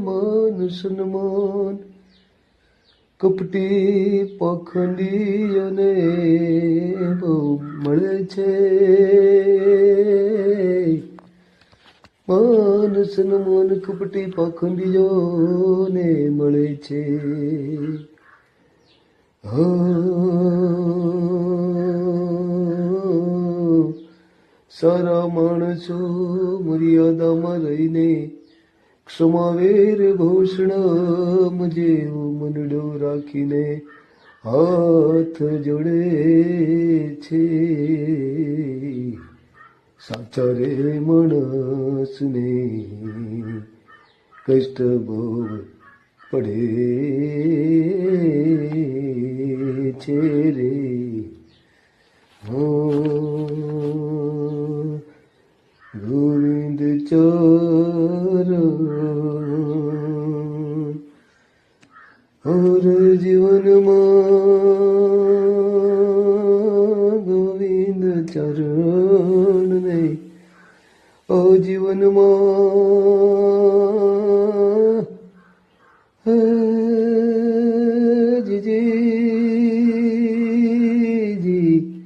માન સન્માન કપટી પાખંડીઓને બહુ મળે છે. માન સન્માન કપટી પાખંડીઓને મળે છે. સારા માણસો મર્યાદામાં રહીને ક્ષમાવેર ભૂષણ જેવો મનડો રાખીને હાથ જોડે છે. સાચા રે માણસને કષ્ટ બહુ પડે છે રે. ગોવિંદ ચરણ ઓર જીવનમાં ગોવિંદ ચરણ ને ઓ જીવનમાં જી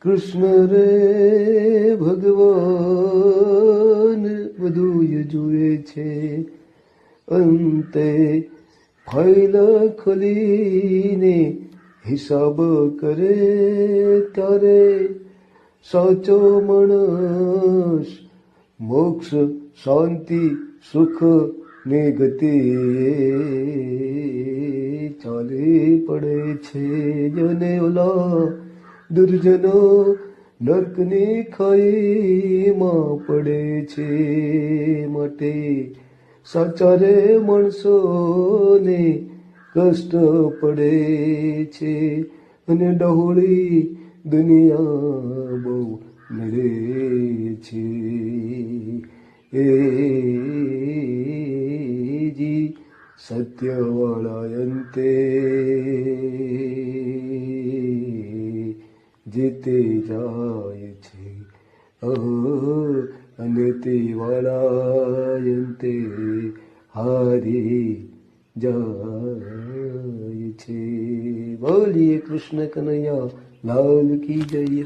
કૃષ્ણ રે ભગવાન બધું જુએ છે. અંતે ફાઇલ ખોલીને હિસાબ કરે ત્યારે સાચો માણસ મોક્ષ શાંતિ સુખ ને ગતિ ચાલી પડે છે. જને ઓલા દુર્જનો નર્કની ખાઈમાં પડે છે. માટે સાચા રે માણસોને કષ્ટ પડે છે. અને ડહોળી દુનિયા બહુ નડે છે. એ જી સત્યવાળા અંતે જીતે જાય છે. અને તે વાળા અંતે હારી જાય છે. બોલીએ કૃષ્ણ કનૈયા લાલ કી જય.